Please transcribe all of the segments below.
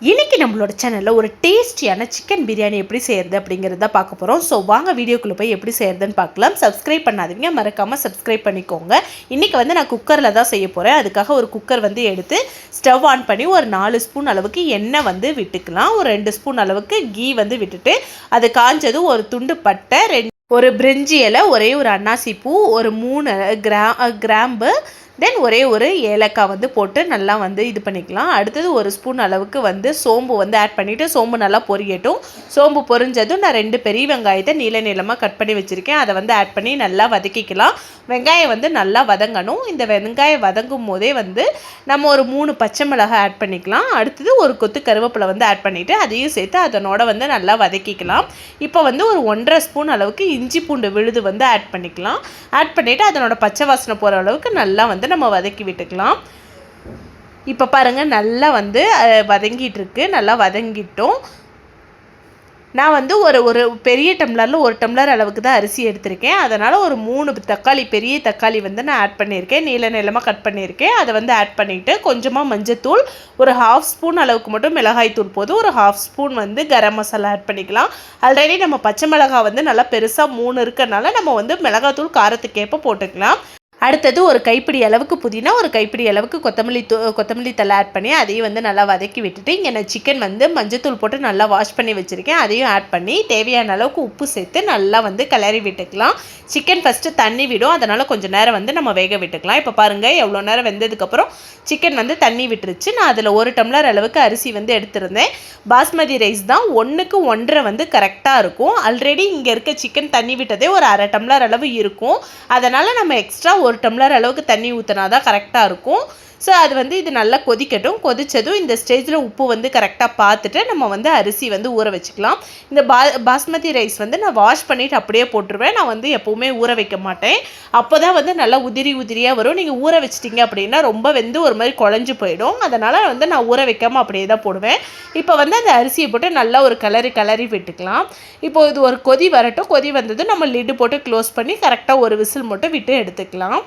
இன்றைக்கி நம்மளோட சேனலில் ஒரு டேஸ்டியான சிக்கன் பிரியாணி எப்படி செய்கிறது அப்படிங்கிறத பார்க்க போகிறோம். ஸோ வாங்க வீடியோக்குள்ளே போய் எப்படி செய்கிறதுன்னு பார்க்கலாம். சப்ஸ்கிரைப் பண்ணாதீங்க, மறக்காமல் சப்ஸ்கிரைப் பண்ணிக்கோங்க. இன்றைக்கி வந்து நான் குக்கரில் தான் செய்ய போகிறேன். அதுக்காக ஒரு குக்கர் வந்து எடுத்து ஸ்டவ் ஆன் பண்ணி ஒரு 4 ஸ்பூன் அளவுக்கு எண்ணெய் வந்து விட்டுக்கலாம். ஒரு 2 ஸ்பூன் அளவுக்கு கீ வந்து விட்டுட்டு அது காஞ்சதும் ஒரு துண்டு பட்டை, ஒரு பிரிஞ்சி இலை, ஒரே ஒரு அன்னாசி பூ, ஒரு 3 கிராம்பு, தென் ஒரே ஒரு ஏலக்காய் வந்து போட்டு நல்லா வந்து இது பண்ணிக்கலாம். அடுத்தது ஒரு ஸ்பூன் அளவுக்கு வந்து சோம்பு வந்து ஆட் பண்ணிவிட்டு சோம்பு நல்லா பொரியட்டும். சோம்பு பொரிஞ்சதும் நான் 2 பெரிய வெங்காயத்தை நீளமாக கட் பண்ணி வச்சுருக்கேன். அதை வந்து ஆட் பண்ணி நல்லா வதக்கிக்கலாம். வெங்காயம் வந்து நல்லா வதங்கணும். இந்த வெங்காயம் வதங்கும் போதே வந்து நம்ம ஒரு 3 பச்சை மிளகாய் ஆட் பண்ணிக்கலாம். அடுத்தது ஒரு கொத்து கருவேப்பிலை வந்து ஆட் பண்ணிவிட்டு அதையும் சேர்த்து அதனோட வந்து நல்லா வதக்கிக்கலாம். இப்போ வந்து ஒரு 1.5 ஸ்பூன் அளவுக்கு இஞ்சி பூண்டு விழுது வந்து ஆட் பண்ணிக்கலாம். ஆட் பண்ணிவிட்டு அதனோட பச்சை வாசனை போகிற அளவுக்கு நல்லா வந்து நம்ம வதக்கி விட்டுக்கலாம். இப்போ பாருங்கள், நல்லா வந்து வதங்கிட்டு இருக்கு. நல்லா வதங்கிட்டோம். நான் வந்து ஒரு பெரிய டம்ளரில் 1 டம்ளர் அளவுக்கு தான் அரிசி எடுத்திருக்கேன். அதனால் ஒரு 3 தக்காளி, பெரிய தக்காளி வந்து நான் ஆட் பண்ணியிருக்கேன். நீளமாக கட் பண்ணியிருக்கேன். அதை வந்து ஆட் பண்ணிவிட்டு கொஞ்சமாக மஞ்சத்தூள், ஒரு 1/2 ஸ்பூன் அளவுக்கு மட்டும் மிளகாய் தூள் போதும், ஒரு 1/2 ஸ்பூன் வந்து கரம் மசாலா ஆட் பண்ணிக்கலாம். ஆல்ரெடி நம்ம பச்சை மிளகாய் வந்து நல்லா பெருசாக 3 இருக்கிறனால நம்ம வந்து மிளகாத்தூள் காரத்துக்கேற்ப போட்டுக்கலாம். அடுத்தது ஒரு கைப்பிடி அளவுக்கு புதினா, ஒரு கைப்பிடி அளவுக்கு கொத்தமல்லி தழை ஆட் பண்ணி அதையும் வந்து நல்லா வதக்கி விட்டுட்டு, இங்கே நான் சிக்கன் வந்து மஞ்சத்தூள் போட்டு நல்லா வாஷ் பண்ணி வச்சுருக்கேன். அதையும் ஆட் பண்ணி தேவையான அளவுக்கு உப்பு சேர்த்து நல்லா வந்து கிளறி விட்டுக்கலாம். சிக்கன் ஃபஸ்ட்டு தண்ணி விடும், அதனால் கொஞ்சம் நேரம் வந்து நம்ம வேக விட்டுக்கலாம். இப்போ பாருங்கள், எவ்வளோ நேரம் வெந்ததுக்கப்புறம் சிக்கன் வந்து தண்ணி விட்டுருச்சு. நான் அதில் 1 டம்ளர் அளவுக்கு அரிசி வந்து எடுத்திருந்தேன். பாஸ்மதி ரைஸ் தான் 1க்கு 1.5 வந்து கரெக்டாக இருக்கும். ஆல்ரெடி இங்கே இருக்க சிக்கன் தண்ணி விட்டதே ஒரு 1/2 டம்ளர் அளவு இருக்கும். அதனால் நம்ம எக்ஸ்ட்ரா 1 டம்ளர் அளவுக்கு தண்ணி ஊற்றினா தான் கரெக்டாக இருக்கும். ஸோ அது வந்து இது நல்லா கொதிக்கட்டும். கொதித்ததும் இந்த ஸ்டேஜில் உப்பு வந்து கரெக்டாக பார்த்துட்டு நம்ம வந்து அரிசி வந்து ஊற வச்சுக்கலாம். இந்த பாஸ்மதி ரைஸ் வந்து நான் வாஷ் பண்ணிவிட்டு அப்படியே போட்டுருவேன். நான் வந்து எப்போவுமே ஊற வைக்க மாட்டேன். அப்போ தான் வந்து நல்லா உதிரியாக வரும். நீங்கள் ஊற வச்சிட்டிங்க அப்படின்னா ரொம்ப வெந்து ஒரு மாதிரி குழஞ்சி போயிடும். அதனால் வந்து நான் ஊற வைக்காமல் அப்படியே தான் போடுவேன். இப்போ வந்து அந்த அரிசியை போட்டு நல்லா ஒரு கிளறி விட்டுக்கலாம். இப்போ இது ஒரு கொதி வரட்டும். கொதி வந்ததும் நம்ம லிட்டு போட்டு க்ளோஸ் பண்ணி கரெக்டாக ஒரு விசில் மட்டும் விட்டு எடுத்துக்கலாம்.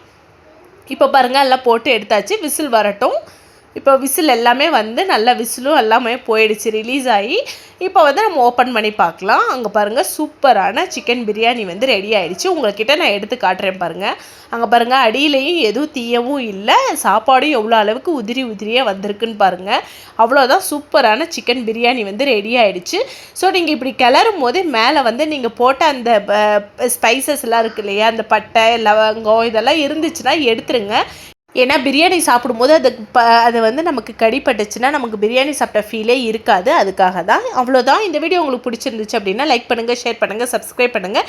இப்போ பாருங்கள், எல்லாம் போட்டு எடுத்தாச்சு. விசில் வரட்டும். இப்போ விசில் எல்லாமே வந்து நல்லா விசிலும் எல்லாமே போயிடுச்சு, ரிலீஸ் ஆகி. இப்போ வந்து நம்ம ஓப்பன் பண்ணி பார்க்கலாம். அங்கே பாருங்கள், சூப்பரான சிக்கன் பிரியாணி வந்து ரெடி ஆகிடுச்சு. உங்கள்கிட்ட நான் எடுத்து காட்டுறேன் பாருங்கள். அங்கே பாருங்கள், அடியிலையும் எதுவும் தீயவும் இல்லை, சாப்பாடும் எவ்வளோ அளவுக்கு உதிரியாக வந்திருக்குன்னு பாருங்கள். அவ்வளோதான், சூப்பரான சிக்கன் பிரியாணி வந்து ரெடி ஆகிடுச்சு. ஸோ நீங்கள் இப்படி கிளறும் போது மேலே வந்து நீங்கள் போட்ட அந்த ஸ்பைசஸ் எல்லாம் இருக்குது இல்லையா, அந்த பட்டை, லவங்கம் இதெல்லாம் இருந்துச்சுன்னா எடுத்துருங்க. ஏன்னா பிரியாணி சாப்பிடும்போது அது வந்து நமக்கு கடிப்பட்டுச்சுன்னா நமக்கு பிரியாணி சாப்பிட்ட ஃபீலே இருக்காது. அதுக்காக தான். அவ்வளோதான். இந்த வீடியோ உங்களுக்கு பிடிச்சிருந்துச்சு அப்படின்னா லைக் பண்ணுங்கள், ஷேர் பண்ணுங்கள், சப்ஸ்கிரைப் பண்ணுங்கள்.